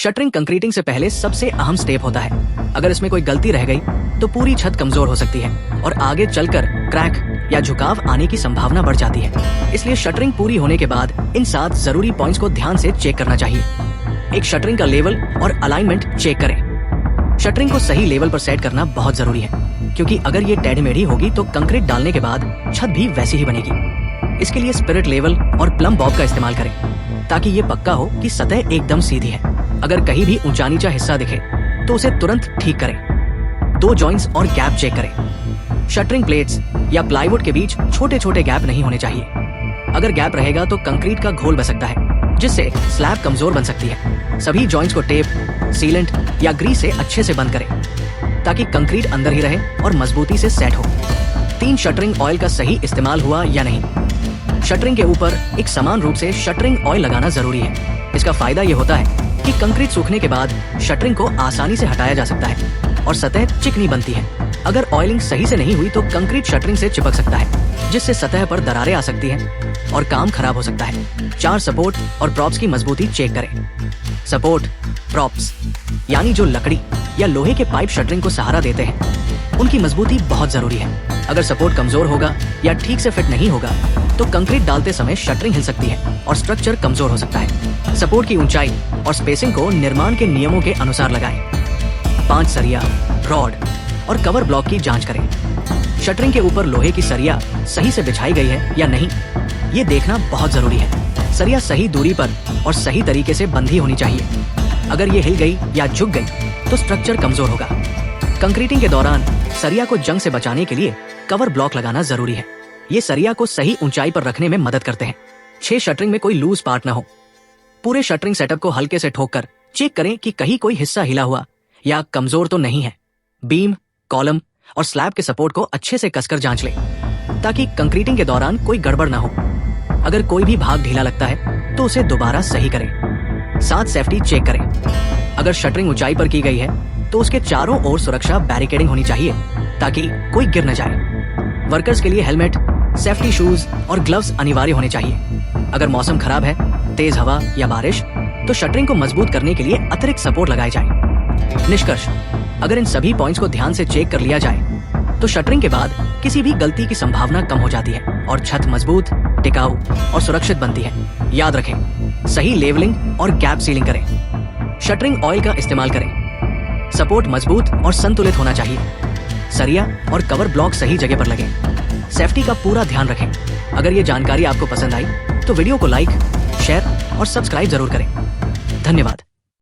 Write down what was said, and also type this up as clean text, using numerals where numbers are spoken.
Shuttering concreting से पहले सबसे अहम स्टेप होता है। अगर इसमें कोई गलती रह गई तो पूरी छत कमजोर हो सकती है और आगे चलकर क्रैक या झुकाव आने की संभावना बढ़ जाती है। इसलिए शटरिंग पूरी होने के बाद इन 7 जरूरी पॉइंट्स को ध्यान से चेक करना चाहिए। एक, शटरिंग का लेवल और अलाइनमेंट चेक करें। शटरिंग को सही लेवल पर सेट करना बहुत जरूरी है, क्योंकि अगर ये टेढ़ी मेढ़ी होगी तो कंक्रीट डालने के बाद छत भी वैसी ही बनेगी। इसके लिए स्पिरिट लेवल और प्लम बॉब का इस्तेमाल करें, ताकि ये पक्का हो कि सतह एकदम सीधी है। अगर कहीं भी ऊंचा नीचा हिस्सा दिखे तो उसे तुरंत ठीक करें। 2 जॉइंट्स और गैप चेक करें। शटरिंग प्लेट्स या प्लाईवुड के बीच छोटे छोटे गैप नहीं होने चाहिए। अगर गैप रहेगा तो कंक्रीट का घोल बन सकता है, जिससे स्लैब कमजोर बन सकती है। सभी जॉइंट्स को टेप, सीलेंट या ग्रीस से अच्छे से बंद करें, ताकि कंक्रीट अंदर ही रहे और मजबूती से सेट हो। 3, शटरिंग ऑयल का सही इस्तेमाल हुआ या नहीं। शटरिंग के ऊपर एक समान रूप से शटरिंग ऑयल लगाना जरूरी है। इसका फायदा ये होता है कि कंक्रीट सूखने के बाद शटरिंग को आसानी से हटाया जा सकता है और सतह चिकनी बनती है। अगर ऑयलिंग सही से नहीं हुई तो कंक्रीट शटरिंग से चिपक सकता है, जिससे सतह पर दरारें आ सकती हैं और काम खराब हो सकता है। 4, सपोर्ट और प्रॉप्स की मजबूती चेक करें। सपोर्ट प्रॉप्स यानी जो लकड़ी या लोहे के पाइप शटरिंग को सहारा देते हैं, उनकी मजबूती बहुत जरूरी है। अगर सपोर्ट कमजोर होगा या ठीक से फिट नहीं होगा तो कंक्रीट डालते समय शटरिंग हिल सकती है और स्ट्रक्चर कमजोर हो सकता है। सपोर्ट की ऊंचाई और स्पेसिंग को निर्माण के नियमों के अनुसार लगाएं। 5, सरिया, रॉड और कवर ब्लॉक की जांच करें। शटरिंग के ऊपर लोहे की सरिया सही से बिछाई गई है या नहीं, ये देखना बहुत जरूरी है। सरिया सही दूरी पर और सही तरीके से बंधी होनी चाहिए। अगर ये हिल गई या झुक गई तो स्ट्रक्चर कमजोर होगा। कंक्रीटिंग के दौरान सरिया को जंग से बचाने के लिए कवर ब्लॉक लगाना जरूरी है। ये सरिया को सही ऊंचाई पर रखने में मदद करते हैं। 6, शटरिंग में कोई लूज पार्ट ना हो। पूरे शटरिंग सेटअप को हल्के से ठोककर चेक करें कि कहीं कोई हिस्सा हिला हुआ या कमजोर तो नहीं है। बीम, कॉलम और स्लैब के सपोर्ट को अच्छे से कसकर जांच लें, ताकि कंक्रीटिंग के दौरान कोई गड़बड़ ना हो। अगर कोई भी भाग ढीला लगता है तो उसे दोबारा सही करें। 7, सेफ्टी चेक करें। अगर शटरिंग ऊंचाई पर की गई है तो उसके चारों ओर सुरक्षा बैरिकेडिंग होनी चाहिए, ताकि कोई गिर न जाए। वर्कर्स के लिए हेलमेट, सेफ्टी शूज और ग्लव्स अनिवार्य होने चाहिए। अगर मौसम खराब है, तेज हवा या बारिश, तो शटरिंग को मजबूत करने के लिए अतिरिक्त सपोर्ट लगाए जाए। निष्कर्ष, अगर इन सभी पॉइंट्स को ध्यान से चेक कर लिया जाए तो शटरिंग के बाद किसी भी गलती की संभावना कम हो जाती है और छत मजबूत, टिकाऊ और सुरक्षित बनती है। याद रखें, सही लेवलिंग और गैप सीलिंग करें। शटरिंग ऑयल का इस्तेमाल करें। सपोर्ट मजबूत और संतुलित होना चाहिए। सरिया और कवर ब्लॉक सही जगह पर लगें। सेफ्टी का पूरा ध्यान रखें। अगर ये जानकारी आपको पसंद आई तो वीडियो को लाइक, शेयर और सब्सक्राइब जरूर करें। धन्यवाद।